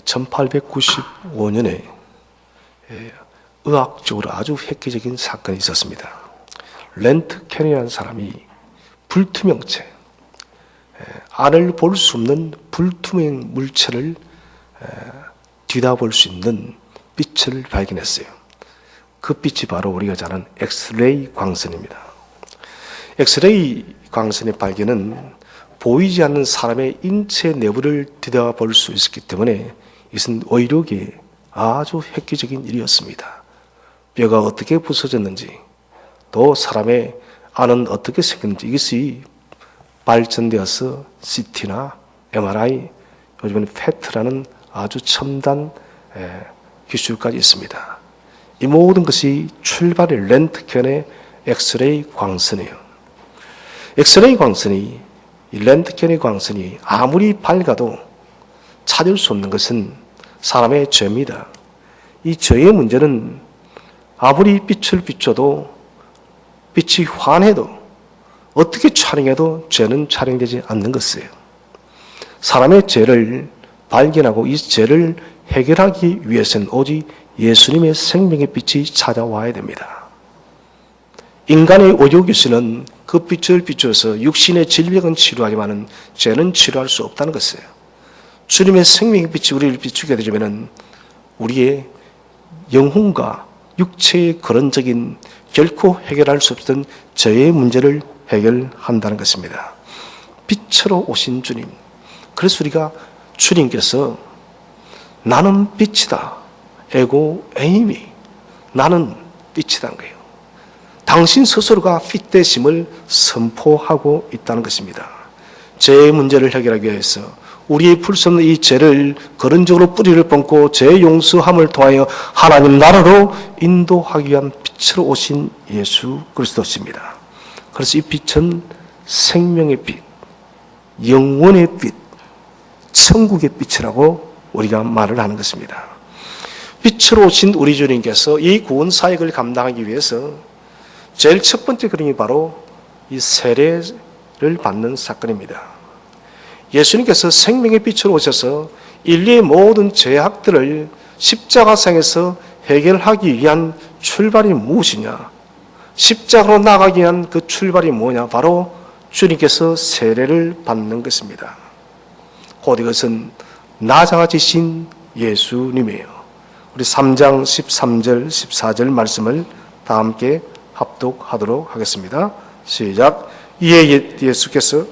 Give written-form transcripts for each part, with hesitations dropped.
1895년에 의학적으로 아주 획기적인 사건이 있었습니다. 렌트겐이라는 사람이 불투명체, 안을 볼 수 없는 불투명 물체를 뒤다볼 수 있는 빛을 발견했어요. 그 빛이 바로 우리가 잘 아는 엑스레이 광선입니다. 엑스레이 광선의 발견은 보이지 않는 사람의 인체 내부를 들여다볼 수 있었기 때문에 이것은 의료계에 아주 획기적인 일이었습니다. 뼈가 어떻게 부서졌는지, 또 사람의 안은 어떻게 생겼는지 이것이 발전되어서 CT나 MRI, 요즘에는 PET라는 아주 첨단 기술까지 있습니다. 이 모든 것이 출발이 렌트겐의 엑스레이 광선이에요. 엑스레이 광선이, 이 렌트겐의 광선이 아무리 밝아도 찾을 수 없는 것은 사람의 죄입니다. 이 죄의 문제는 아무리 빛을 비춰도 빛이 환해도 어떻게 촬영해도 죄는 촬영되지 않는 것이에요. 사람의 죄를 발견하고 이 죄를 해결하기 위해서는 오직 예수님의 생명의 빛이 찾아와야 됩니다. 인간의 의료기술은 그 빛을 비춰서 육신의 질병은 치료하지만 죄는 치료할 수 없다는 것이에요. 주님의 생명의 빛이 우리를 비추게 되면 우리의 영혼과 육체의 근원적인 결코 해결할 수 없던 죄의 문제를 해결한다는 것입니다. 빛으로 오신 주님. 그래서 우리가 주님께서 나는 빛이다. 에고 에이미. 나는 빛이라는 거예요. 당신 스스로가 빛 되심을 선포하고 있다는 것입니다. 죄의 문제를 해결하기 위해서 우리의 풀 수 없는 이 죄를 근원적으로 뿌리를 뻗고 죄 용서함을 통하여 하나님 나라로 인도하기 위한 빛으로 오신 예수 그리스도십니다. 그래서 이 빛은 생명의 빛, 영원의 빛, 천국의 빛이라고 우리가 말을 하는 것입니다. 빛으로 오신 우리 주님께서 이 구원 사역을 감당하기 위해서 제일 첫 번째 그림이 바로 이 세례를 받는 사건입니다. 예수님께서 생명의 빛으로 오셔서 인류의 모든 죄악들을 십자가상에서 해결하기 위한 출발이 무엇이냐? 십자가로 나가기 위한 그 출발이 뭐냐? 바로 주님께서 세례를 받는 것입니다. 곧 이것은 나자가지신 예수님이에요. 우리 3장 13절 14절 말씀을 다 함께 합독하도록 하겠습니다. 시작. 이에 예수께서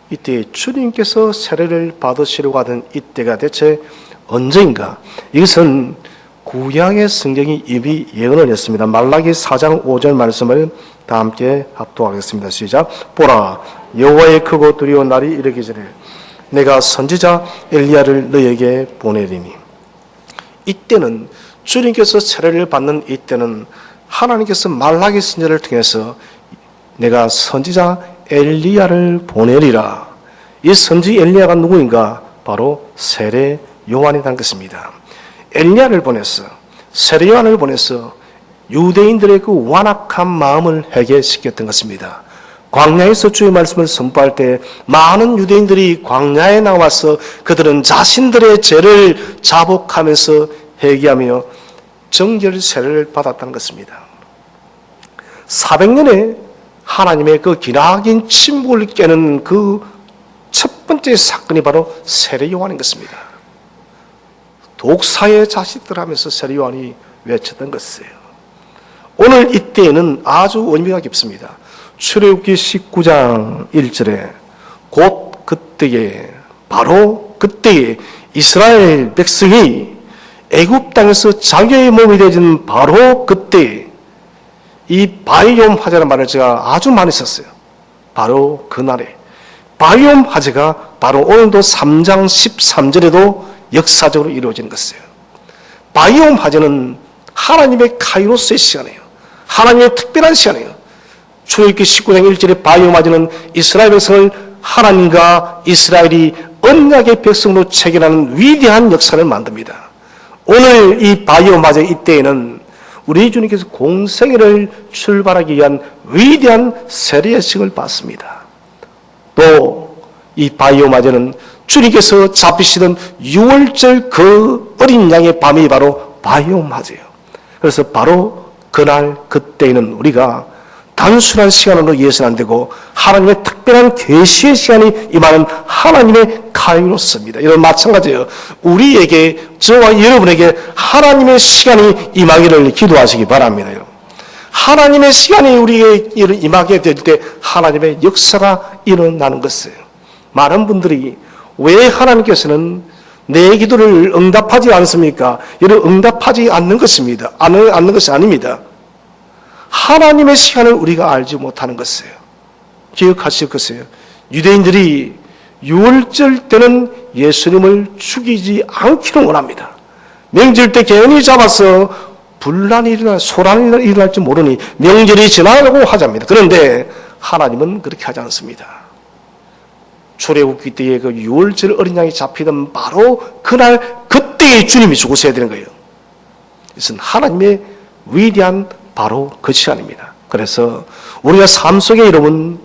이때에 주님께서 세례를 받으시려고 하던 이때가 대체 언제인가? 이것은 구약의 성경이 이미 예언을 했습니다. 말라기 4장 5절 말씀을 다 함께 합독하겠습니다. 시작. 보라, 여호와의 크고 두려운 날이 이르기 전에 내가 선지자 엘리야를 너에게 보내리니. 이때는 주님께서 세례를 받는 이때는 하나님께서 말라기 선지자를 통해서 내가 선지자 엘리야를 보내리라. 이 선지 엘리야가 누구인가? 바로 세례 요한이라는 것입니다. 엘리야를 보내서, 세례 요한을 보내서 유대인들의 그 완악한 마음을 해결시켰던 것입니다. 광야에서 주의 말씀을 선포할 때 많은 유대인들이 광야에 나와서 그들은 자신들의 죄를 자복하면서 회개하며 정결 세례를 받았다는 것입니다. 400년의 하나님의 그 기나긴 침묵을 깨는 그 첫 번째 사건이 바로 세례 요한인 것입니다. 독사의 자식들 하면서 세례 요한이 외쳤던 것이에요. 오늘 이때에는 아주 의미가 깊습니다. 출애굽기 19장 1절에 곧 그때에, 바로 그때에 이스라엘 백성이 애굽 땅에서 자기의 몸이 되어진 바로 그때 이 바이옴 화재라는 말을 제가 아주 많이 썼어요. 바로 그날에 바이옴 화재가 바로 오늘도 3장 13절에도 역사적으로 이루어지는 것이에요. 바이옴 화재는 하나님의 카이로스의 시간이에요. 하나님의 특별한 시간이에요. 출애굽기 19장 1절의 바이옴 화재는 이스라엘 백성을 하나님과 이스라엘이 언약의 백성으로 체결하는 위대한 역사를 만듭니다. 오늘 이 바이오 마제 이때에는 우리 주님께서 공생애를 출발하기 위한 위대한 세례식을 받습니다. 또 이 바이오 마제는 주님께서 잡히시던 6월절 그 어린 양의 밤이 바로 바이오 마제예요. 그래서 바로 그날 그때에는 우리가 단순한 시간으로 이해서는 안 되고 하나님의 특별한 계시의 시간이 임하는 하나님의 카이로스입니다. 이런 마찬가지예요. 우리에게, 저와 여러분에게 하나님의 시간이 임하기를 기도하시기 바랍니다. 하나님의 시간이 우리에게 임하게 될 때 하나님의 역사가 일어나는 것이에요. 많은 분들이 왜 하나님께서는 내 기도를 응답하지 않습니까? 이를 응답하지 않는 것입니다. 않는 것이 아닙니다. 하나님의 시간을 우리가 알지 못하는 것이에요. 기억하실 것이에요. 유대인들이 6월절 때는 예수님을 죽이지 않기를 원합니다. 명절 때 괜히 잡아서 분란이 일어나 소란이 일어날지 모르니 명절이 지나가고 하자입니다. 그런데 하나님은 그렇게 하지 않습니다. 출애굽기 때에 그 6월절 어린 양이 잡히던 바로 그날 그때에 주님이 죽으셔야 되는 거예요. 이것은 하나님의 위대한 바로 그 시간입니다. 그래서 우리가 삶 속에 여러분,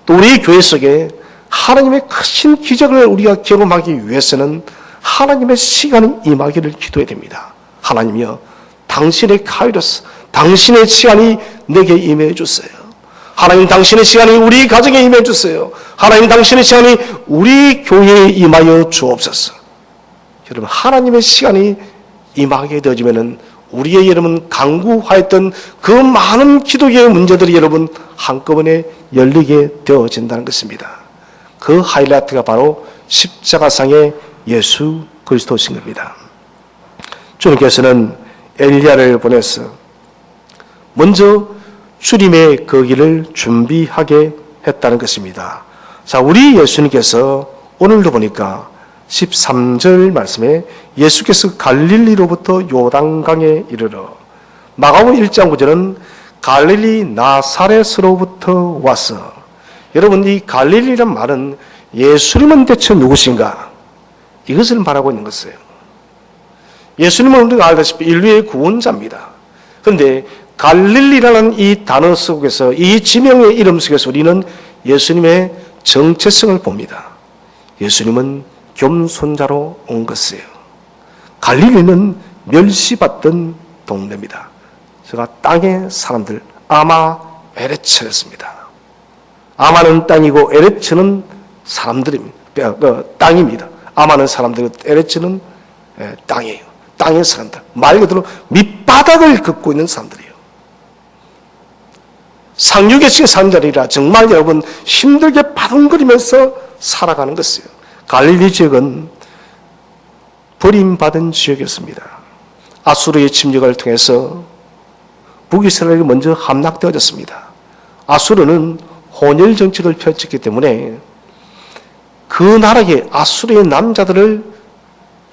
또 우리 교회 속에 하나님의 크신 기적을 우리가 경험하기 위해서는 하나님의 시간이 임하기를 기도해야 됩니다. 하나님이여, 당신의 카이로스, 당신의 시간이 내게 임해 주세요. 하나님, 당신의 시간이 우리 가정에 임해 주세요. 하나님, 당신의 시간이 우리 교회에 임하여 주옵소서. 여러분, 하나님의 시간이 임하게 되어지면은 우리의 여러분 강구하였던 그 많은 기도의 문제들이 여러분 한꺼번에 열리게 되어진다는 것입니다. 그 하이라이트가 바로 십자가상의 예수 그리스도신 겁니다. 주님께서는 엘리야를 보내서 먼저 주님의 그 길을 준비하게 했다는 것입니다. 자, 우리 예수님께서 오늘도 보니까 13절 말씀에 예수께서 갈릴리로부터 요단강에 이르러, 마가복음 1장 9절은 갈릴리 나사렛으로부터 와서, 여러분 이 갈릴리란 말은 예수님은 대체 누구신가? 이것을 말하고 있는 것이에요. 예수님은 우리가 알다시피 인류의 구원자입니다. 그런데 갈릴리라는 이 단어 속에서, 이 지명의 이름 속에서 우리는 예수님의 정체성을 봅니다. 예수님은 겸손자로 온 것이에요. 갈릴리는 멸시받던 동네입니다. 제가 땅의 사람들, 아마 에레츠였습니다. 아마는 땅이고 에레츠는 사람들입니다. 땅입니다. 아마는 사람들이고 에레츠는 땅이에요. 땅의 사람들, 말 그대로 밑바닥을 걷고 있는 사람들이에요. 상류계층의 사람들이라 정말 여러분 힘들게 바둥거리면서 살아가는 것이에요. 갈릴리 지역은 버림받은 지역이었습니다. 아수르의 침략을 통해서 북이스라엘이 먼저 함락되어졌습니다. 아수르는 혼혈 정책을 펼쳤기 때문에 그 나라의 아수르의 남자들을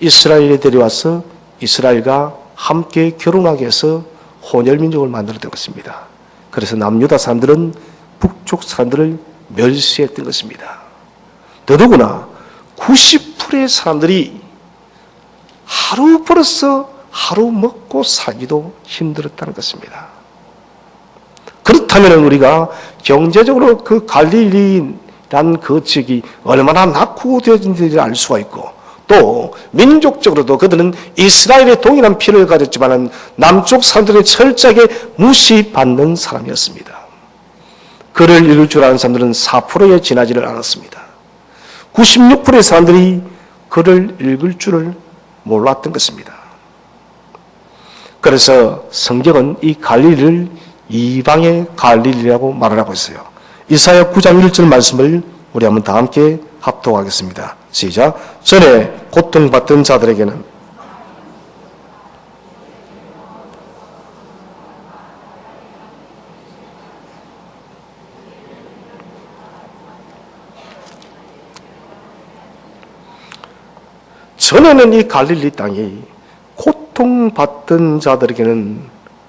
이스라엘에 데려와서 이스라엘과 함께 결혼하게 해서 혼혈 민족을 만들었던 것입니다. 그래서 남유다 사람들은 북쪽 사람들을 멸시했던 것입니다. 더더구나 90%의 사람들이 하루 벌어서 하루 먹고 살기도 힘들었다는 것입니다. 그렇다면 우리가 경제적으로 그 갈릴리란 그 지역이 얼마나 낙후되어진지 알 수가 있고, 또 민족적으로도 그들은 이스라엘의 동일한 피를 가졌지만 남쪽 사람들의 철저하게 무시받는 사람이었습니다. 글을 읽을 줄 아는 사람들은 4%에 지나지를 않았습니다. 96%의 사람들이 글을 읽을 줄을 몰랐던 것입니다. 그래서 성경은 이 갈릴리를 이방의 갈릴리라고 말을 하고 있어요. 이사야 9장 1절 말씀을 우리 한번 다 함께 합독하겠습니다. 시작. 전에 고통받던 자들에게는 전에는 이 갈릴리 땅이 고통받던 자들에게는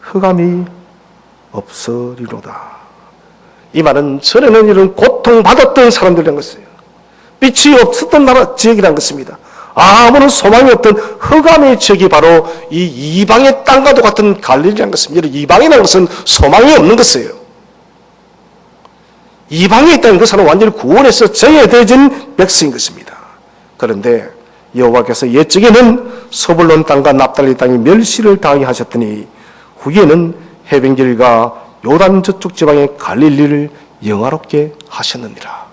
흑암이 없으리로다. 이 말은 전에는 이런 고통받았던 사람들이라는 것이에요. 빛이 없었던 나라 지역이라는 것입니다. 아무런 소망이 없던 흑암의 지역이 바로 이 이방의 땅과도 같은 갈릴리라는 것입니다. 이방이라는 것은 소망이 없는 것이에요. 이방에 있다는 것은 완전히 구원에서 정예되어진 백성인 것입니다. 그런데 여호와께서 옛적에는 서불론 땅과 납달리 땅이 멸시를 당하게 하셨더니 후에는 해변길과 요단 저쪽 지방의 갈릴리를 영화롭게 하셨느니라.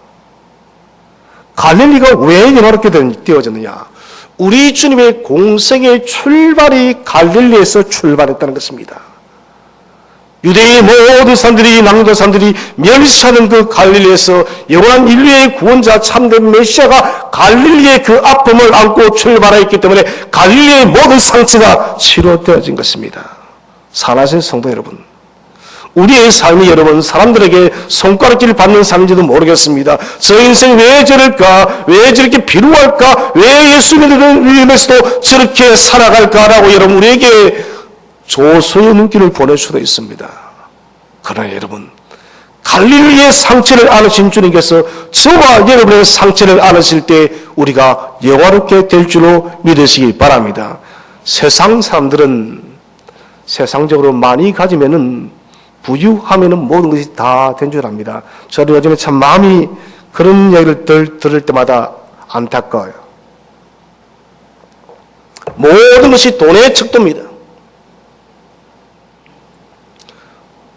갈릴리가 왜 영화롭게 되어졌느냐? 우리 주님의 공생의 출발이 갈릴리에서 출발했다는 것입니다. 유대의 모든 사람들이, 남유다 사람들이 멸시하는 그 갈릴리에서 영원한 인류의 구원자 참된 메시아가 갈릴리의 그 아픔을 안고 출발했기 때문에 갈릴리의 모든 상처가 치료되어진 것입니다. 사랑하는 성도 여러분, 우리의 삶이 여러분 사람들에게 손가락질을 받는 삶인지도 모르겠습니다. 저 인생 왜 저럴까? 왜 저렇게 비루할까? 왜 예수님을 위해서도 저렇게 살아갈까라고 여러분 우리에게 조소의 눈길을 보낼 수도 있습니다. 그러나 여러분, 갈릴리의 상처를 안으신 주님께서 저와 여러분의 상처를 안으실 때 우리가 영화롭게 될 줄로 믿으시기 바랍니다. 세상 사람들은 세상적으로 많이 가지면은 부유하면은 모든 것이 다 된 줄 압니다. 저도 요즘에 참 마음이 그런 얘기를 들을 때마다 안타까워요. 모든 것이 돈의 척도입니다.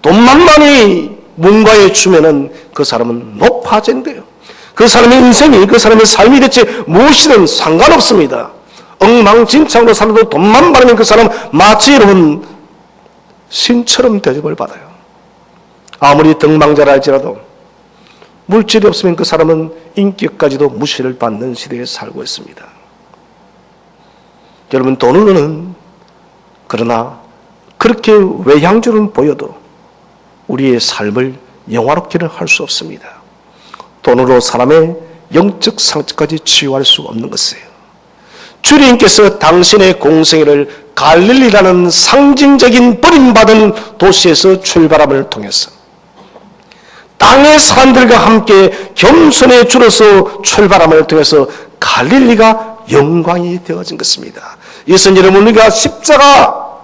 돈만 많이 뭔가에 주면은 그 사람은 높아진대요. 그 사람의 인생이, 그 사람의 삶이 대체 무엇이든 상관없습니다. 엉망진창으로 살아도 돈만 많으면 그 사람 마치 여러분 신처럼 대접을 받아요. 아무리 덕망자라 할지라도 물질이 없으면 그 사람은 인격까지도 무시를 받는 시대에 살고 있습니다. 여러분, 돈으로는 그러나 그렇게 외향적으로는 보여도 우리의 삶을 영화롭게는 할 수 없습니다. 돈으로 사람의 영적 상처까지 치유할 수 없는 것이에요. 주님께서 당신의 공생애를 갈릴리라는 상징적인 버림받은 도시에서 출발함을 통해서 땅의 사람들과 함께 겸손에 줄어서 출발함을 통해서 갈릴리가 영광이 되어진 것입니다. 이것은 여러분 우리가 십자가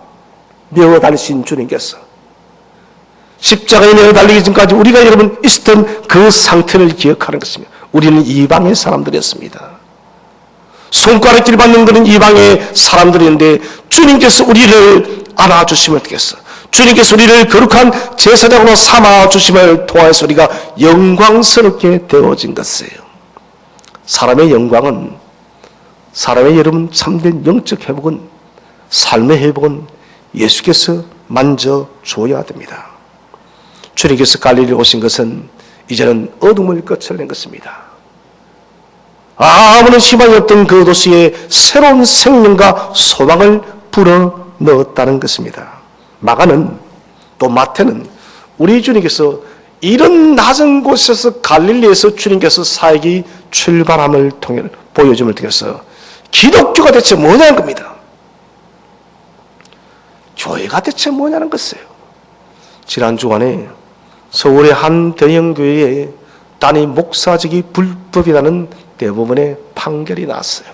메어 달리신 주님께서 십자가에 내어 달리기 전까지 우리가 여러분 있었던 그 상태를 기억하는 것입니다. 우리는 이방의 사람들이었습니다. 손가락질 받는 것은 이방의 사람들인데 주님께서 우리를 안아주심을 통해서 주님께서 우리를 거룩한 제사장으로 삼아주심을 통해서 우리가 영광스럽게 되어진 것이에요. 사람의 영광은 사람의 여러분 참된 영적 회복은 삶의 회복은 예수께서 만져 줘야 됩니다. 주님께서 갈릴리에 오신 것은 이제는 어둠을 거쳐낸 것입니다. 아무런 희망이 없던 그 도시에 새로운 생명과 소망을 불어 넣었다는 것입니다. 마가는 또 마태는 우리 주님께서 이런 낮은 곳에서 갈릴리에서 주님께서 사역이 출발함을 통해 보여줌을 통해서 기독교가 대체 뭐냐는 겁니다. 교회가 대체 뭐냐는 것이에요. 지난 주간에 서울의 한 대형교회에 단임 목사직이 불법이라는 대법원의 판결이 나왔어요.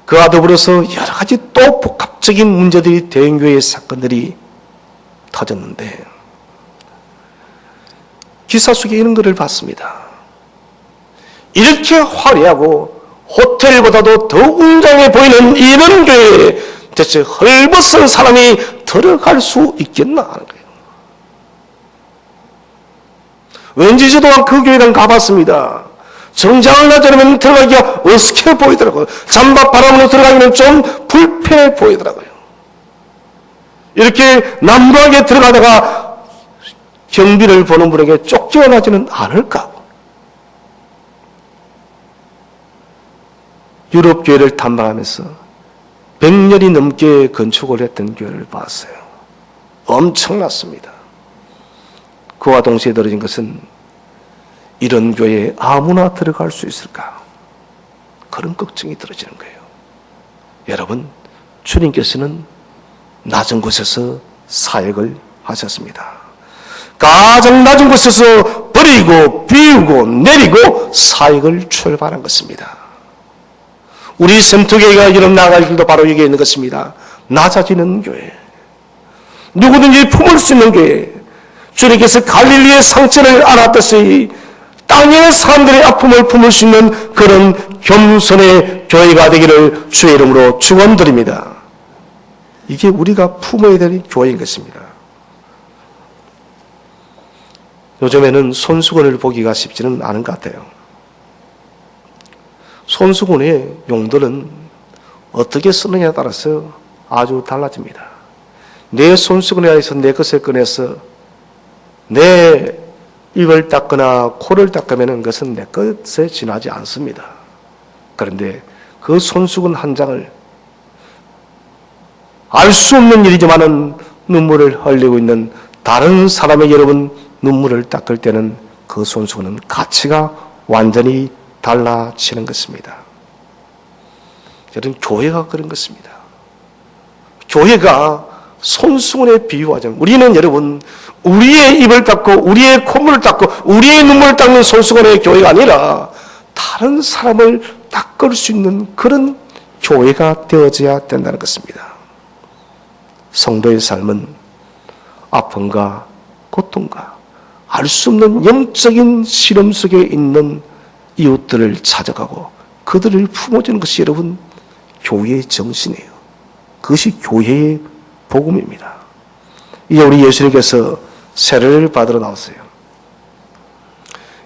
그와 더불어서 여러 가지 또 복합적인 문제들이 대형교회의 사건들이 터졌는데 기사 속에 이런 글을 봤습니다. 이렇게 화려하고 호텔보다도 더 웅장해 보이는 이런 교회에 대체 헐벗은 사람이 들어갈 수 있겠나 하는 거예요. 왠지 저도 그 교회를 가봤습니다. 정장을 나자면 들어가기가 어색해 보이더라고요. 잠바 바람으로 들어가기는 좀 불편해 보이더라고요. 이렇게 남루하게 들어가다가 경비를 보는 분에게 쫓겨나지는 않을까? 유럽 교회를 탐방하면서 100년이 넘게 건축을 했던 교회를 봤어요. 엄청났습니다. 그와 동시에 떨어진 것은 이런 교회에 아무나 들어갈 수 있을까? 그런 걱정이 들어지는 거예요. 여러분, 주님께서는 낮은 곳에서 사역을 하셨습니다. 가장 낮은 곳에서 버리고 비우고 내리고 사역을 출발한 것입니다. 우리 sem터교회가 이름 나갈 길도 바로 여기에 있는 것입니다. 낮아지는 교회. 누구든지 품을 수 있는 교회. 주님께서 갈릴리의 상처를 안았듯이 땅의 사람들의 아픔을 품을 수 있는 그런 겸손의 교회가 되기를 주의 이름으로 축원드립니다. 이게 우리가 품어야 될 교회인 것입니다. 요즘에는 손수건을 보기가 쉽지는 않은 것 같아요. 손수건의 용도는 어떻게 쓰느냐에 따라서 아주 달라집니다. 내 손수건에 의해서 내 것을 꺼내서 내 입을 닦거나 코를 닦으면 그것은 내 것에 지나지 않습니다. 그런데 그 손수건 한 장을 알 수 없는 일이지만은 눈물을 흘리고 있는 다른 사람에게 여러분 눈물을 닦을 때는 그 손수건은 가치가 완전히 달라지는 것입니다. 여러분 교회가 그런 것입니다. 교회가 손수건에 비유하자면 우리는 여러분 우리의 입을 닦고 우리의 콧물을 닦고 우리의 눈물을 닦는 손수건의 교회가 아니라 다른 사람을 닦을 수 있는 그런 교회가 되어져야 된다는 것입니다. 성도의 삶은 아픔과 고통과 알 수 없는 영적인 시름 속에 있는 이웃들을 찾아가고 그들을 품어주는 것이 여러분 교회의 정신이에요. 그것이 교회의 복음입니다. 이제 우리 예수님께서 세례를 받으러 나왔어요.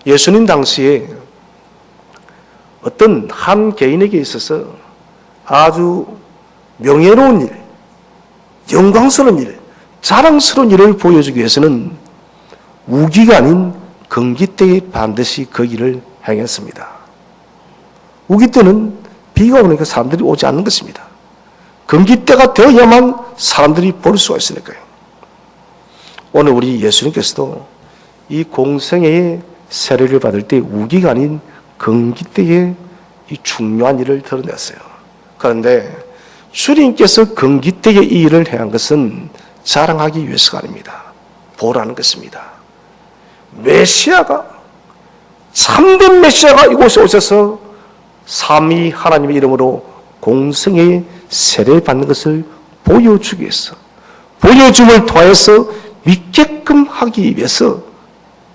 예수님 당시에 어떤 한 개인에게 있어서 아주 명예로운 일, 영광스러운 일, 자랑스러운 일을 보여주기 위해서는 우기가 아닌 건기 때에 반드시 그 일을 행했습니다. 우기 때는 비가 오니까 사람들이 오지 않는 것입니다. 건기 때가 되어야만 사람들이 볼 수가 있으니까요. 오늘 우리 예수님께서도 이 공생애의 세례를 받을 때 우기가 아닌 건기 때에 이 중요한 일을 드러냈어요. 그런데 주님께서 건기 때에 이 일을 행한 것은 자랑하기 위해서가 아닙니다. 보라는 것입니다. 메시아가 참된 메시아가 이곳에 오셔서 삼위 하나님의 이름으로 공생애의 세례를 받는 것을 보여주기 위해서 보여줌을 통해서 믿게끔 하기 위해서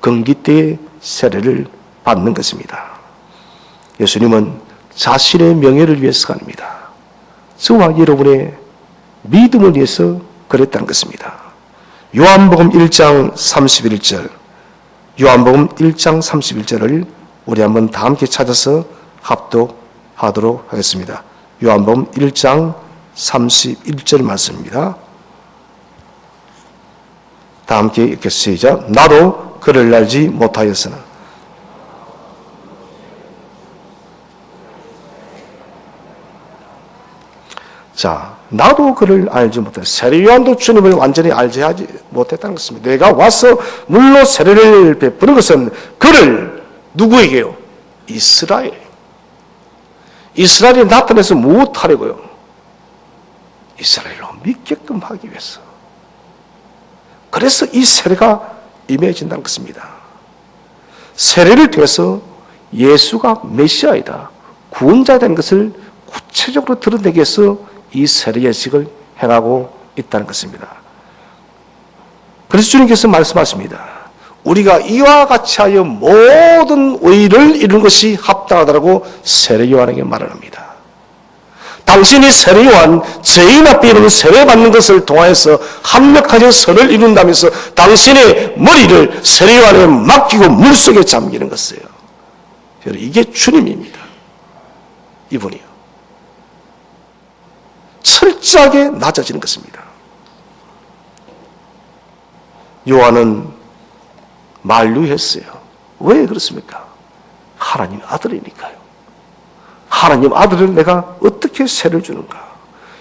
건기 때의 세례를 받는 것입니다. 예수님은 자신의 명예를 위해서가 아닙니다. 저와 여러분의 믿음을 위해서 그랬다는 것입니다. 요한복음 1장 31절 요한복음 1장 31절을 우리 한번 다 함께 찾아서 합독하도록 하겠습니다. 요한복음 1장 31절 말씀입니다. 다 함께 읽겠습니다. 시작. 나도 그를 알지 못하였으나 자, 나도 그를 알지 못했다. 세례 요한도 주님을 완전히 알지 못했다는 것입니다. 내가 와서 물로 세례를 베푸는 것은 그를 누구에게요? 이스라엘. 이스라엘이 나타내서 무엇하려고요? 이스라엘로 믿게끔 하기 위해서. 그래서 이 세례가 임해진다는 것입니다. 세례를 통해서 예수가 메시아이다, 구원자가 된 것을 구체적으로 드러내기 위해서 이 세례 예식을 행하고 있다는 것입니다. 그래서 주님께서 말씀하십니다. 우리가 이와 같이 하여 모든 의를 이루는 것이 합당하다고 세례 요한에게 말을 합니다. 당신이 세례 요한 죄인 앞에 이르는 세례 받는 것을 통하여서 합력하여 선을 이룬다면서 당신의 머리를 세례 요한에 맡기고 물속에 잠기는 것이에요. 이게 주님입니다. 이분이요. 철저하게 낮아지는 것입니다. 요한은 만류했어요. 왜 그렇습니까? 하나님 아들이니까요. 하나님 아들을 내가 어떻게 세례를 주는가?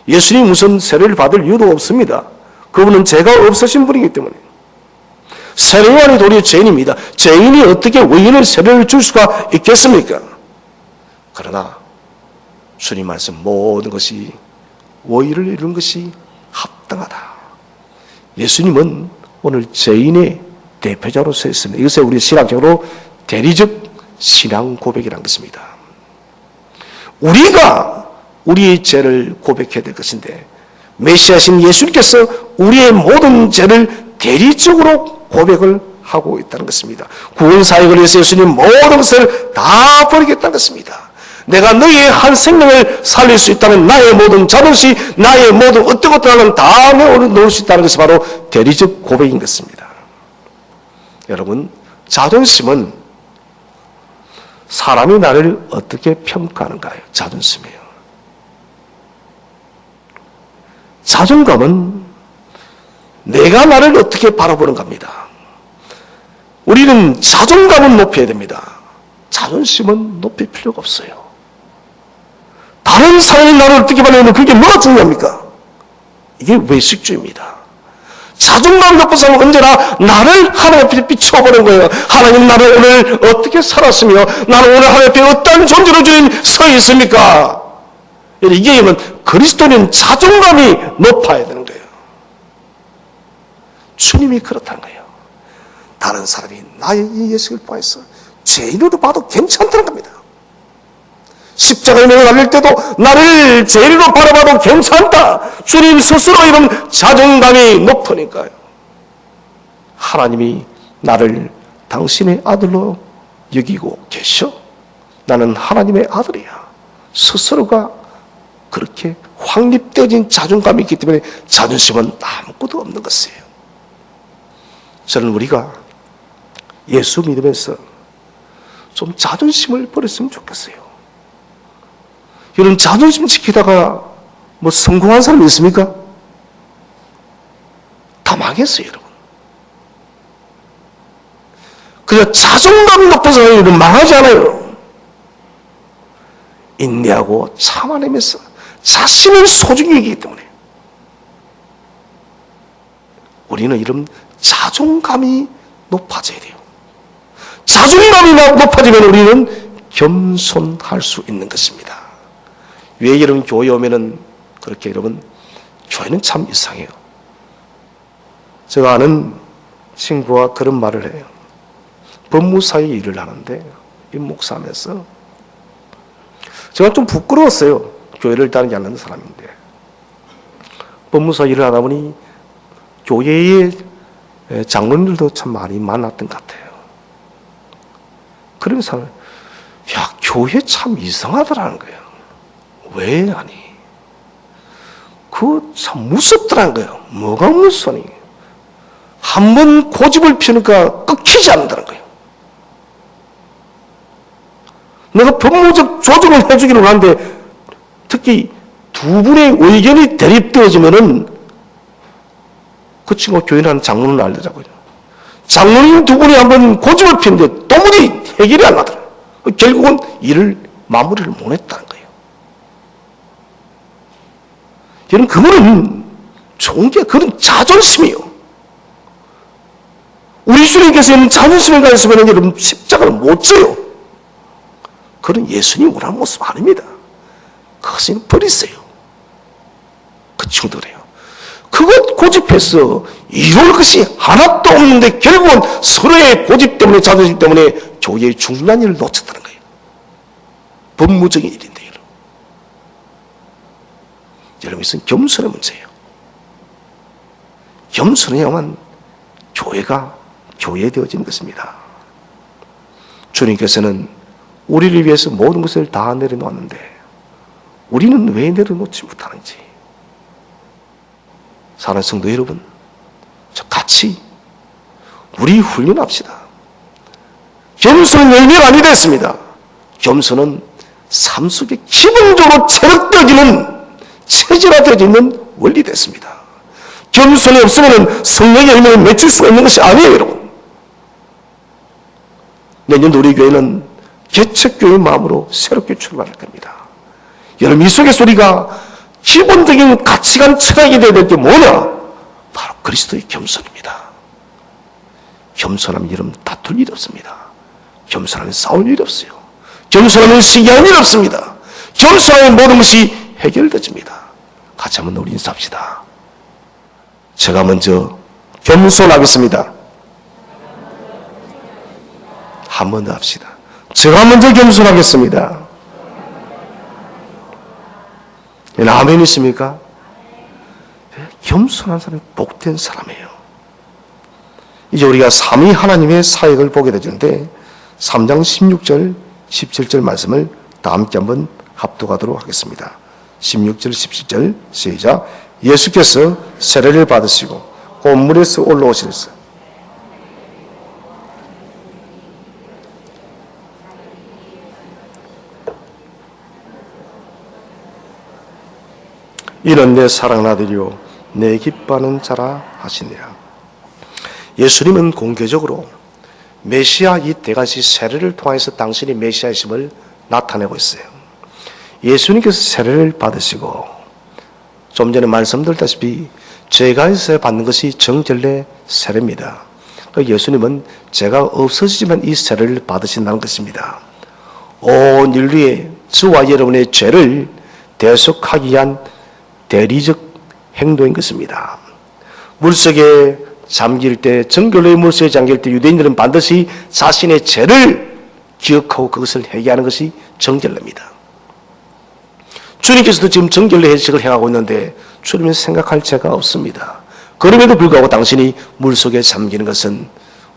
예수님 무슨 세례를 받을 이유도 없습니다. 그분은 죄가 없으신 분이기 때문에. 세례요한이 도리어 죄인입니다. 죄인이 어떻게 의인을 세례를 줄 수가 있겠습니까? 그러나 주님 말씀 모든 것이 의를 이루는 것이 합당하다. 예수님은 오늘 죄인의 대표자로 서 있습니다. 이것을 우리 신학적으로 대리적 신앙 고백이라는 것입니다. 우리가 우리의 죄를 고백해야 될 것인데, 메시아신 예수님께서 우리의 모든 죄를 대리적으로 고백을 하고 있다는 것입니다. 구원사역을 위해서 예수님 모든 것을 다 버리겠다는 것입니다. 내가 너희의 한 생명을 살릴 수 있다면 나의 모든 자존심, 나의 모든 어떤 것들은 다 내어놓을 수 있다는 것이 바로 대리적 고백인 것입니다. 여러분, 자존심은 사람이 나를 어떻게 평가하는가요? 자존심이에요. 자존감은 내가 나를 어떻게 바라보는가입니다. 우리는 자존감은 높여야 됩니다. 자존심은 높일 필요가 없어요. 다른 사람이 나를 어떻게 바라보면 그게 뭐가 중요합니까? 이게 외식주의입니다. 자존감 높은 사람은 언제나 나를 하나님 앞에 비춰보는 거예요. 하나님, 나를 오늘 어떻게 살았으며 나는 오늘 하나님 앞에 어떤 존재로 주님 서 있습니까? 이게 그리스도는 자존감이 높아야 되는 거예요. 주님이 그렇다는 거예요. 다른 사람이 나의 이 예식을 보아서 죄인으로 봐도 괜찮다는 겁니다. 십자가에 내가 달릴 때도 나를 죄인으로 바라봐도 괜찮다. 주님 스스로 이런 자존감이 높으니까요. 하나님이 나를 당신의 아들로 여기고 계셔. 나는 하나님의 아들이야. 스스로가 그렇게 확립되어진 자존감이 있기 때문에 자존심은 아무것도 없는 것이에요. 저는 우리가 예수 믿으면서 좀 자존심을 버렸으면 좋겠어요. 여러분, 자존심 지키다가 뭐 성공한 사람이 있습니까? 다 망했어요, 여러분. 그냥 자존감 높은 사람이 망하지 않아요. 인내하고 참아내면서 자신을 소중히 여기기 때문에 우리는 이런 자존감이 높아져야 돼요. 자존감이 높아지면 우리는 겸손할 수 있는 것입니다. 왜 여러분 교회 오면은 그렇게 여러분 교회는 참 이상해요. 제가 아는 친구가 그런 말을 해요. 법무사의 일을 하는데 임목사하면서 제가 좀 부끄러웠어요. 교회를 다니지 않는 사람인데 법무사 일을 하다 보니 교회의 장로님들도 참 많이 만났던 것 같아요. 그러면서 야, 교회 참 이상하더라는 거예요. 왜 아니? 그거 참 무섭더라는 거예요. 뭐가 무서니? 한번 고집을 피우니까 끊기지 않는다는 거예요. 내가 법무적 조정을 해주기로 하는데 특히 두 분의 의견이 대립되어지면은 그 친구가 교회 나는 장로는 알더라고요. 장로님 두 분이 한번 고집을 피우는데 도무지 해결이 안 나더라고요. 결국은 일을 마무리를 못 했다는 거예요. 여러분, 그거는 좋은 게 그런 자존심이에요. 우리 주님께서는 자존심을 가졌으면 여러분 십자가를 못 져요. 그런 예수님 원하는 모습 아닙니다. 그것은 버리세요. 그 친구들이에요. 그것 고집해서 이룰 것이 하나도 없는데 결국은 서로의 고집 때문에 자존심 때문에 교회의 중요한 일을 놓쳤다는 거예요. 법무적인 일인데 여러분, 이것은 겸손의 문제예요. 겸손해야만 교회가 교회되어지는 것입니다. 주님께서는 우리를 위해서 모든 것을 다 내려놓았는데 우리는 왜 내려놓지 못하는지. 사랑하는 성도 여러분, 저 같이 우리 훈련합시다. 겸손은 열매가 아니 됐습니다. 겸손은 삶 속에 기본적으로 체력되어지는 체질화되어지는 원리 됐습니다. 겸손이 없으면 성령의 열매를 맺을 수가 있는 것이 아니에요, 여러분. 내년도 우리 교회는 개척교회의 마음으로 새롭게 출발할 겁니다. 여러분, 이 속에서 우리가 기본적인 가치관 철학이 되어야 될 게 뭐냐? 바로 그리스도의 겸손입니다. 겸손하면 여러분 다툴 일이 없습니다. 겸손하면 싸울 일이 없어요. 겸손하면 시기할 일이 없습니다. 겸손하면 모든 것이 해결되집니다. 같이 한번 우리 인사합시다. 제가 먼저 겸손하겠습니다. 한 번 더 합시다. 제가 먼저 겸손하겠습니다. 아멘 있습니까? 겸손한 사람이 복된 사람이에요. 이제 우리가 삼위 하나님의 사역을 보게 되는데 3장 16절 17절 말씀을 다 함께 한번 합독하도록 하겠습니다. 16절 17절 시작. 예수께서 세례를 받으시고 곧 물에서 올라오시면서 이는 내 사랑하는 아들이요 내 기뻐하는 자라 하시니라. 예수님은 공개적으로 메시아 이 대가시 세례를 통해서 당신이 메시아이심을 나타내고 있어요. 예수님께서 세례를 받으시고 좀 전에 말씀드렸다시피 죄가에서 받는 것이 정결례 세례입니다. 예수님은 죄가 없어지지만 이 세례를 받으신다는 것입니다. 온 인류의 저와 여러분의 죄를 대속하기 위한 대리적 행동인 것입니다. 물속에 잠길 때, 정결례의 물속에 잠길 때 유대인들은 반드시 자신의 죄를 기억하고 그것을 회개하는 것이 정결례입니다. 주님께서도 지금 정결례 해식을 행하고 있는데 주님은 생각할 죄가 없습니다. 그럼에도 불구하고 당신이 물속에 잠기는 것은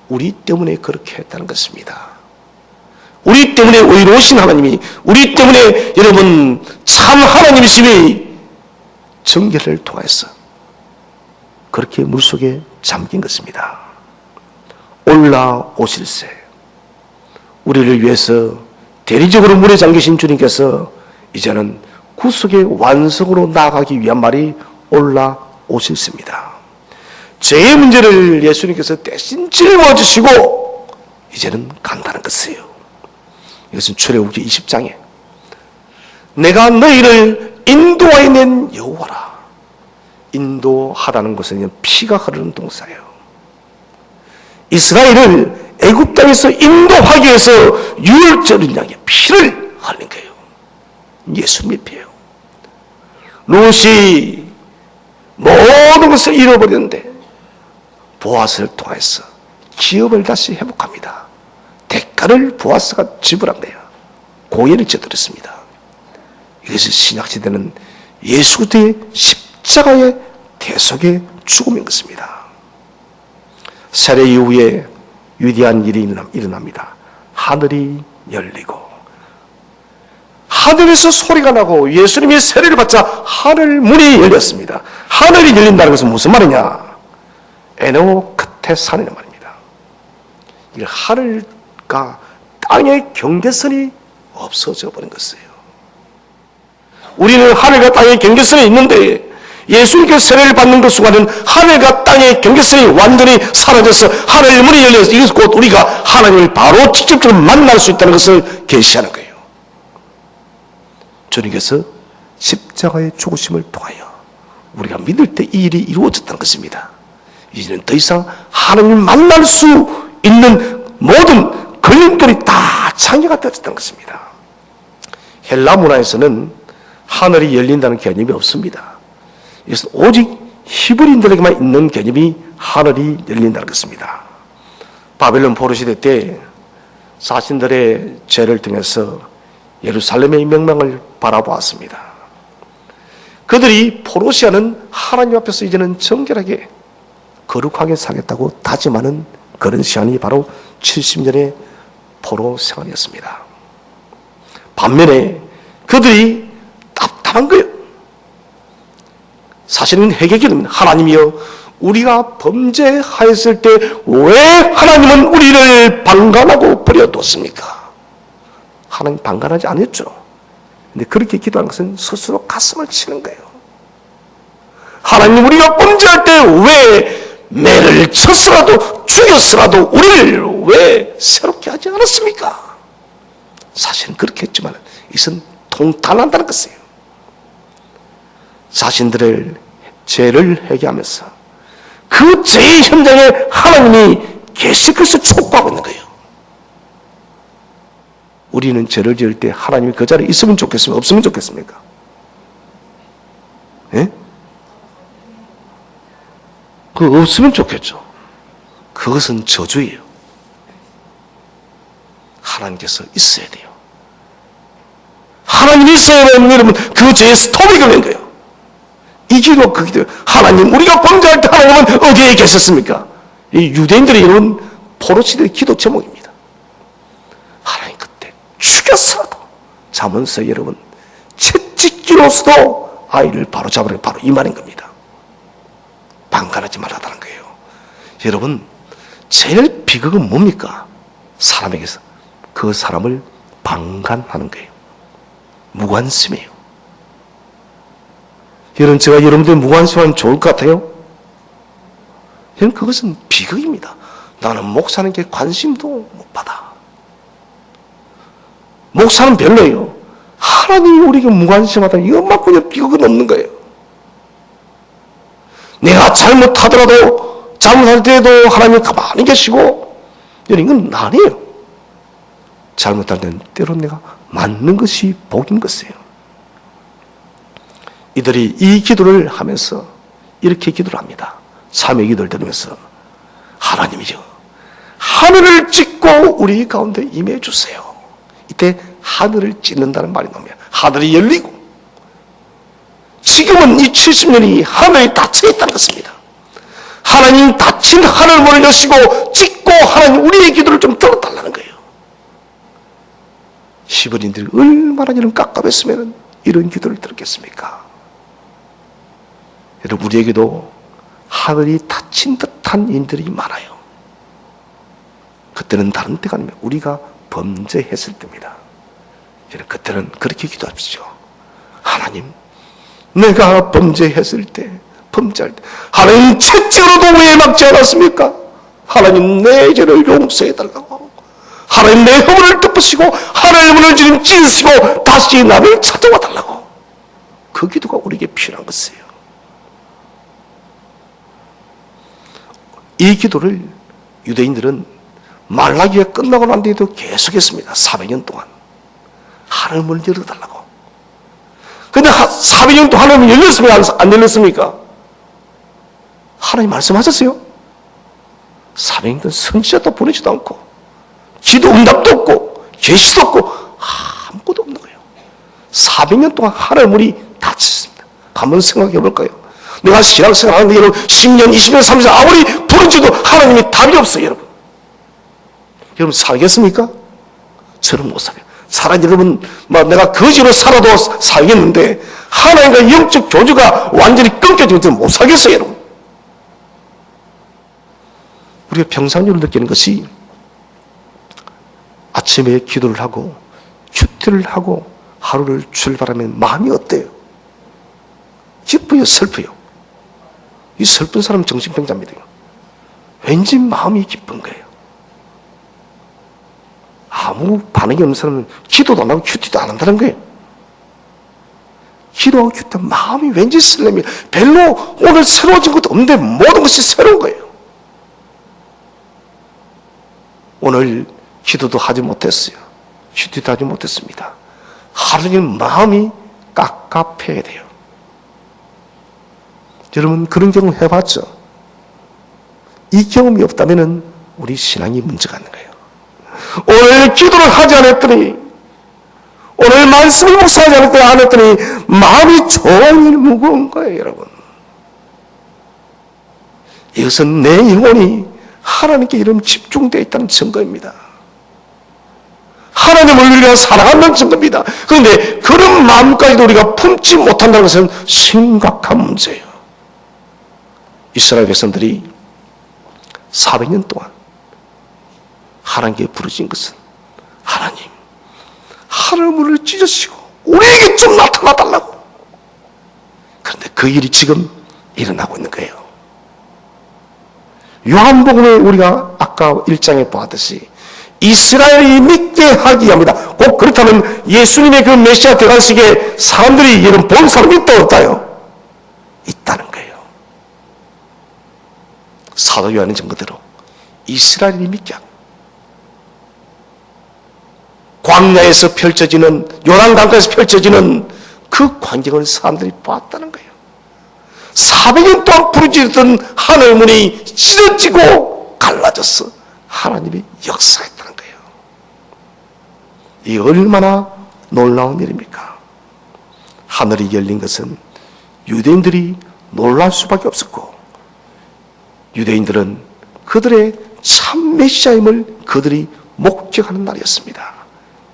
우리 때문에 그렇게 했다는 것입니다. 우리 때문에 의로우신 하나님이, 우리 때문에 여러분 참 하나님이시니 정결례를 통해서 그렇게 물속에 잠긴 것입니다. 올라오실세. 우리를 위해서 대리적으로 물에 잠기신 주님께서 이제는 구속의 완성으로 나아가기 위한 말이 올라오실세입니다. 죄의 문제를 예수님께서 대신 짊어지시고 이제는 간다는 것이에요. 이것은 출애굽기 20장에 내가 너희를 인도하여 낸 여호와라. 인도하라는 것은 피가 흐르는 동사예요. 이스라엘을 애굽 땅에서 인도하기 위해서 유월절을 향해 피를 흘린 거예요. 예수님의 피예요. 롯이 모든 것을 잃어버렸는데 보아스를 통해서 기업을 다시 회복합니다. 대가를 보아스가 지불한 거예요. 고예를 저들었습니다. 이것이 신약시대는 예수 그리스도의 십자가의 대속의 죽음인 것입니다. 세례 이후에 위대한 일이 일어납니다. 하늘이 열리고 하늘에서 소리가 나고 예수님이 세례를 받자 하늘 문이 열렸습니다. 하늘이 열린다는 것은 무슨 말이냐? 에노 크테산이라는 말입니다. 이 하늘과 땅의 경계선이 없어져 버린 것이에요. 우리는 하늘과 땅의 경계선이 있는데 예수님께서 세례를 받는 그 순간은 하늘과 땅의 경계선이 완전히 사라져서 하늘 문이 열려서 이것은 곧 우리가 하나님을 바로 직접적으로 만날 수 있다는 것을 계시하는 거예요. 주님께서 십자가의 죽으심을 통하여 우리가 믿을 때 이 일이 이루어졌다는 것입니다. 이제는 더 이상 하나님을 만날 수 있는 모든 걸림돌이 다 창녀가 되어졌다는 것입니다. 헬라 문화에서는 하늘이 열린다는 개념이 없습니다. 이것은 오직 히브리인들에게만 있는 개념이 하늘이 열린다는 것입니다. 바벨론 포로 시대 때 자신들의 죄를 통해서 예루살렘의 명망을 바라보았습니다. 그들이 포로시아는 하나님 앞에서 이제는 정결하게 거룩하게 살겠다고 다짐하는 그런 시간이 바로 70년의 포로 생활이었습니다. 반면에 그들이 답답한 거예요. 사실은 회개기는 하나님이여 우리가 범죄하였을 때 왜 하나님은 우리를 방관하고 버려뒀습니까? 하나님 방관하지 않았죠. 근데 그렇게 기도하는 것은 스스로 가슴을 치는 거예요. 하나님 우리가 범죄할 때 왜 매를 쳤으라도 죽였으라도 우리를 왜 새롭게 하지 않았습니까? 사실은 그렇게 했지만 이것은 통탄한다는 것이에요. 자신들의 죄를 회개하면서 그 죄의 현장에 하나님이 계속해서 촉구하고 있는 거예요. 우리는 죄를 지을 때 하나님이 그 자리에 있으면 좋겠습니까? 없으면 좋겠습니까? 예? 그 없으면 좋겠죠. 그것은 저주예요. 하나님께서 있어야 돼요. 하나님이 있어야 여러분 그 죄의 스톱이 걸린 거예요. 이 기도 그 기도. 하나님 우리가 범죄할 때 하나님은 어디에 계셨습니까? 이 유대인들이 이런 포로시대의 기도 제목입니다. 하나님 그때 죽였어도 잠언서 여러분 채찍기로서도 아이를 바로 잡으려 바로 이 말인 겁니다. 방관하지 말라다는 거예요. 여러분 제일 비극은 뭡니까? 사람에게서 그 사람을 방관하는 거예요. 무관심이에요. 여러분 제가 여러분들 무관심하면 좋을 것 같아요? 여러분 그것은 비극입니다. 나는 목사는 게 관심도 못 받아. 목사는 별로예요. 하나님이 우리에게 무관심하다. 이것만큼 비극은 없는 거예요. 내가 잘못하더라도 잘못할 때도 하나님이 가만히 계시고 이건 아니에요. 잘못할 때는 때로는 내가 맞는 것이 복인 것이에요. 이들이 이 기도를 하면서 이렇게 기도를 합니다. 삼위 기도를 들으면서 하나님이여 하늘을 찢고 우리 가운데 임해 주세요. 이때 하늘을 찢는다는 말이 나옵니다. 하늘이 열리고 지금은 이 70년이 하늘이 닫혀 있다는 것입니다. 하나님 닫힌 하늘 문을 여시고 찢고 하나님 우리의 기도를 좀 들어달라는 거예요. 시버린들이 얼마나 이런 깝깝했으면 이런 기도를 들었겠습니까? 여러분 우리에게도 하늘이 닫힌 듯한 인들이 많아요. 그때는 다른 때가 아니면 우리가 범죄했을 때입니다. 여러분 그때는 그렇게 기도하십시오. 하나님 내가 범죄했을 때 범죄할 때 하나님 채찍으로도 왜 막지 않았습니까? 하나님 내 죄를 용서해달라고 하나님 내 허물을 덮으시고 하나님 문을 지금 찢으시고 다시 나를 찾아와 달라고 그 기도가 우리에게 필요한 것이에요. 이 기도를 유대인들은 말라기가 끝나고 난 뒤에도 계속했습니다. 400년 동안 하늘 문을 열어달라고. 근데 400년 동안 하늘 문이 열렸습니까? 안 열렸습니까? 하나님 말씀하셨어요. 400년 동안 선지자도 보내지도 않고 기도 응답도 없고 계시도 없고 아무것도 없는 거예요. 400년 동안 하늘 문이 닫혔습니다. 한번 생각해 볼까요? 내가 신앙생활 하는데 여러분 10년, 20년, 30년 아무리 부른지도 하나님이 답이 없어요. 여러분 살겠습니까? 저는 못 살아요. 살아 여러분 내가 거지로 살아도 살겠는데 하나님과 영적 교주가 완전히 끊겨지면 못 살겠어요. 여러분. 우리가 평상률을 느끼는 것이 아침에 기도를 하고 큐티를 하고 하루를 출발하면 마음이 어때요? 기뻐요? 슬퍼요? 이 슬픈 사람은 정신병자입니다. 왠지 마음이 기쁜 거예요. 아무 반응이 없는 사람은 기도도 안 하고 큐티도 안 한다는 거예요. 기도하고 큐티하면 마음이 왠지 설렘이 별로 오늘 새로워진 것도 없는데 모든 것이 새로운 거예요. 오늘 기도도 하지 못했어요. 큐티도 하지 못했습니다. 하루 종일 마음이 깝깝해야 돼요. 여러분 그런 경험 해봤죠? 이 경험이 없다면 우리 신앙이 문제가 있는 거예요. 오늘 기도를 하지 않았더니 오늘 말씀을 묵상하지 않았더니 마음이 종일 무거운 거예요. 여러분 이것은 내 영혼이 하나님께 이런 집중되어 있다는 증거입니다. 하나님을 우리가 사랑하는 증거입니다. 그런데 그런 마음까지도 우리가 품지 못한다는 것은 심각한 문제예요. 이스라엘 백성들이 400년 동안 하나님께 부르신 것은 하나님 하늘 문을 찢으시고 우리에게 좀 나타나달라고. 그런데 그 일이 지금 일어나고 있는 거예요. 요한복음에 우리가 아까 1장에 보았듯이 이스라엘이 믿게 하기 위함이다. 꼭 그렇다면 예수님의 그 메시아 대관식에 사람들이 이런 본 사람이 있다 없다요? 있다는 거예요. 사도 요한의 증거대로 이스라엘이 믿게 하고 광야에서 펼쳐지는 요단강가에서 펼쳐지는 그 광경을 사람들이 봤다는 거예요. 400년 동안 부르짖던 하늘문이 찢어지고 갈라져서 하나님이 역사했다는 거예요. 이 얼마나 놀라운 일입니까? 하늘이 열린 것은 유대인들이 놀랄 수밖에 없었고, 유대인들은 그들의 참 메시아임을 그들이 목격하는 날이었습니다.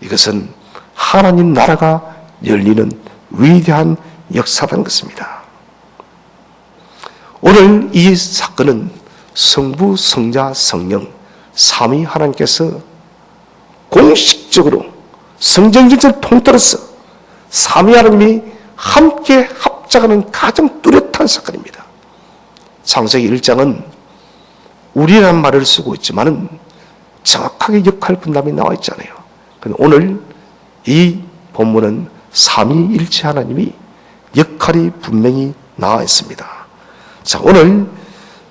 이것은 하나님 나라가 열리는 위대한 역사라는 것입니다. 오늘 이 사건은 성부, 성자, 성령 삼위 하나님께서 공식적으로 성경 전체를 통틀어서 삼위 하나님이 함께 합작하는 가장 뚜렷한 사건입니다. 창세기 1장은 우리라는 말을 쓰고 있지만은 정확하게 역할 분담이 나와 있잖아요. 그런데 오늘 이 본문은 삼위일체 하나님이 역할이 분명히 나와 있습니다. 자, 오늘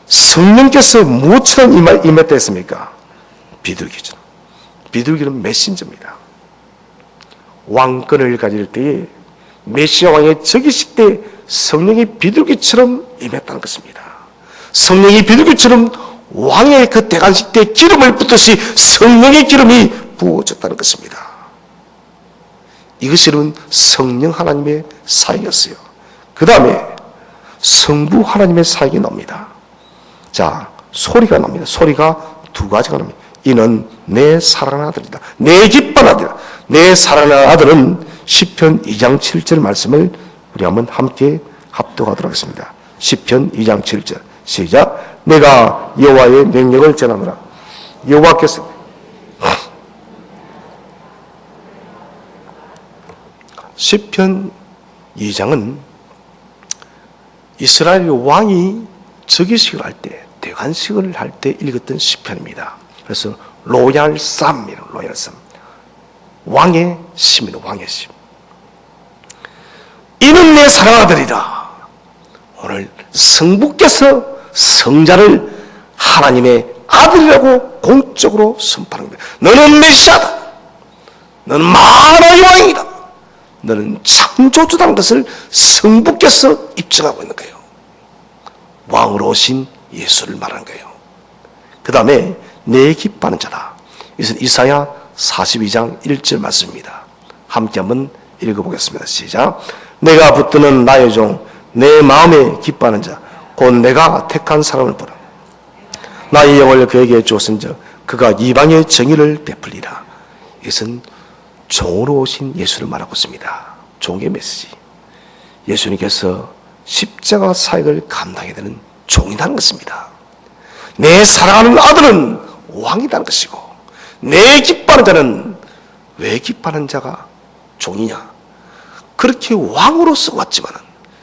성령께서 무엇처럼 임했다 했습니까? 비둘기죠. 비둘기는 메신저입니다. 왕권을 가질 때에 메시아 왕의 즉위식 때 성령이 비둘기처럼 임했다는 것입니다. 성령이 비둘기처럼 왕의 그 대관식 때 기름을 붓듯이 성령의 기름이 부어졌다는 것입니다. 이것이 여러분 성령 하나님의 사역이었어요. 그 다음에 성부 하나님의 사역이 나옵니다. 자, 소리가 납니다. 소리가 두 가지가 납니다. 이는 내 사랑하는 아들이다. 내 기뻐하는 아들이다. 내 사랑하는 아들은 시편 2장 7절 말씀을 우리 한번 함께 합독하도록 하겠습니다. 시편 2장 7절 시작. 내가 여호와의 명령을 전하노라. 여호와께서 시편 2장은 이스라엘 왕이 즉위식을 할 때, 대관식을 할 때 읽었던 시편입니다. 그래서 로얄 쌈이라고, 로얄 쌈. 왕의 심이다, 왕의 심. 이는 내 사랑아들이다. 오늘 성부께서 성자를 하나님의 아들이라고 공적으로 선포하는 겁니다. 너는 메시아다. 너는 만왕의 왕이다. 너는 창조주라는 것을 성부께서 입증하고 있는 거예요. 왕으로 오신 예수를 말하는 거예요. 그 다음에 내 기뻐하는 자다. 이것은 이사야 42장 1절 말씀입니다. 함께 한번 읽어보겠습니다. 시작. 내가 붙드는 나의 종, 내 마음에 기뻐하는 자, 곧 내가 택한 사람을 보라. 나의 영을 그에게 주었은즉 그가 이방의 정의를 베풀리라. 이것은 종으로 오신 예수를 말하고 있습니다. 종의 메시지. 예수님께서 십자가 사역을 감당해야 되는 종이라는 것입니다. 내 사랑하는 아들은 왕이라는 것이고, 내 기뻐하는 자는, 왜 기뻐하는 자가 종이냐? 그렇게 왕으로서 왔지만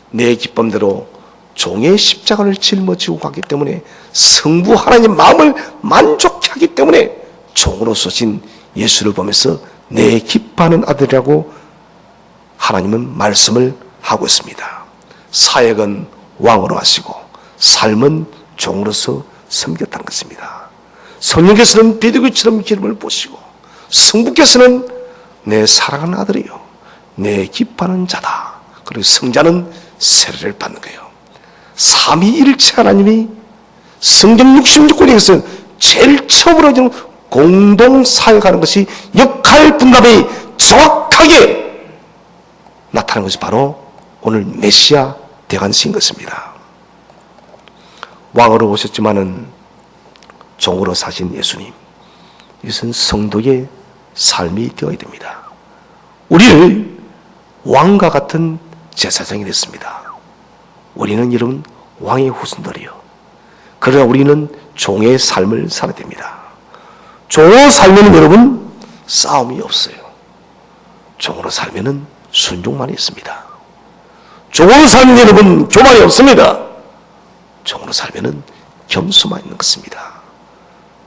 내 기쁨대로 종의 십자가를 짊어지고 갔기 때문에 성부 하나님 마음을 만족해 하기 때문에 종으로서 신 예수를 보면서 내 기뻐하는 아들이라고 하나님은 말씀을 하고 있습니다. 사역은 왕으로 하시고 삶은 종으로서 섬겼다는 것입니다. 성령께서는 비둘기처럼 기름을 부으시고 성부께서는 내 사랑하는 아들이요 내 기뻐하는 자다. 그리고 성자는 세례를 받는 거예요. 삼위일체 하나님이 성경 66권에서 제일 처음으로 공동 사역하는 것이 역할 분담이 정확하게 나타나는 것이 바로 오늘 메시아 대관식인 것입니다. 왕으로 오셨지만은 종으로 사신 예수님, 이것은 성도의 삶이 되어야 됩니다. 우리를 왕과 같은 제사장이 됐습니다. 우리는 여러분 왕의 후손들이요. 그러나 우리는 종의 삶을 살아야 됩니다. 종으로 살면 여러분 싸움이 없어요. 종으로 살면 순종만 있습니다. 종으로 살면 여러분 교만이 없습니다. 종으로 살면 겸손만 있는 것입니다.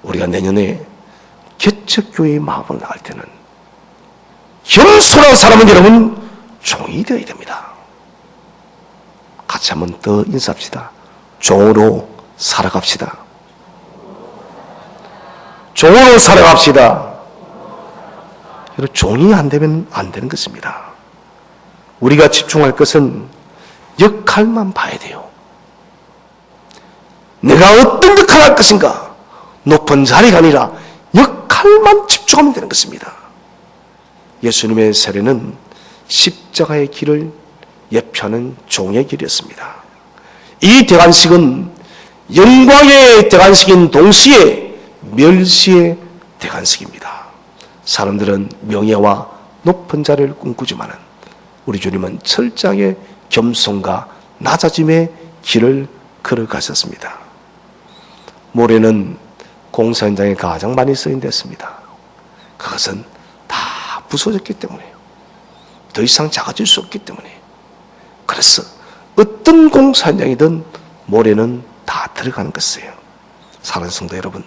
우리가 내년에 개척교회의 마음으로 나갈 때는 겸손한 사람은 여러분 종이 되어야 됩니다. 같이 한번 더 인사합시다. 종으로 살아갑시다. 종으로 살아갑시다. 종이 안 되면 안 되는 것입니다. 우리가 집중할 것은 역할만 봐야 돼요. 내가 어떤 역할을 할 것인가? 높은 자리가 아니라 역할만 집중하면 되는 것입니다. 예수님의 세례는 십자가의 길을 예표하는 종의 길이었습니다. 이 대관식은 영광의 대관식인 동시에 멸시의 대관식입니다. 사람들은 명예와 높은 자리를 꿈꾸지만 우리 주님은 철저하게 겸손과 낮아짐의 길을 걸어가셨습니다. 모래는 공사 현장에 가장 많이 쓰인댔습니다. 그것은 다 부서졌기 때문에요. 더 이상 작아질 수 없기 때문에. 그래서 어떤 공사 현장이든 모래는 다 들어가는 것이에요. 사랑하는 성도 여러분,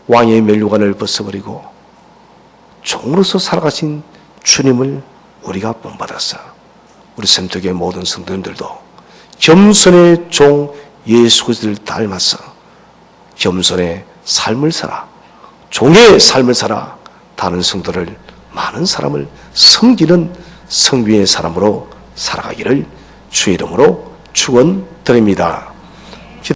왕의 면류관을 벗어버리고 종으로서 살아가신 주님을 우리가 본받아서 우리 샘터교의 모든 성도님들도 겸손의 종 예수 그리스도를 닮아서 겸손의 삶을 살아, 종의 삶을 살아 다른 성도를, 많은 사람을 섬기는 성비의 사람으로 살아가기를 주의 이름으로 축원드립니다.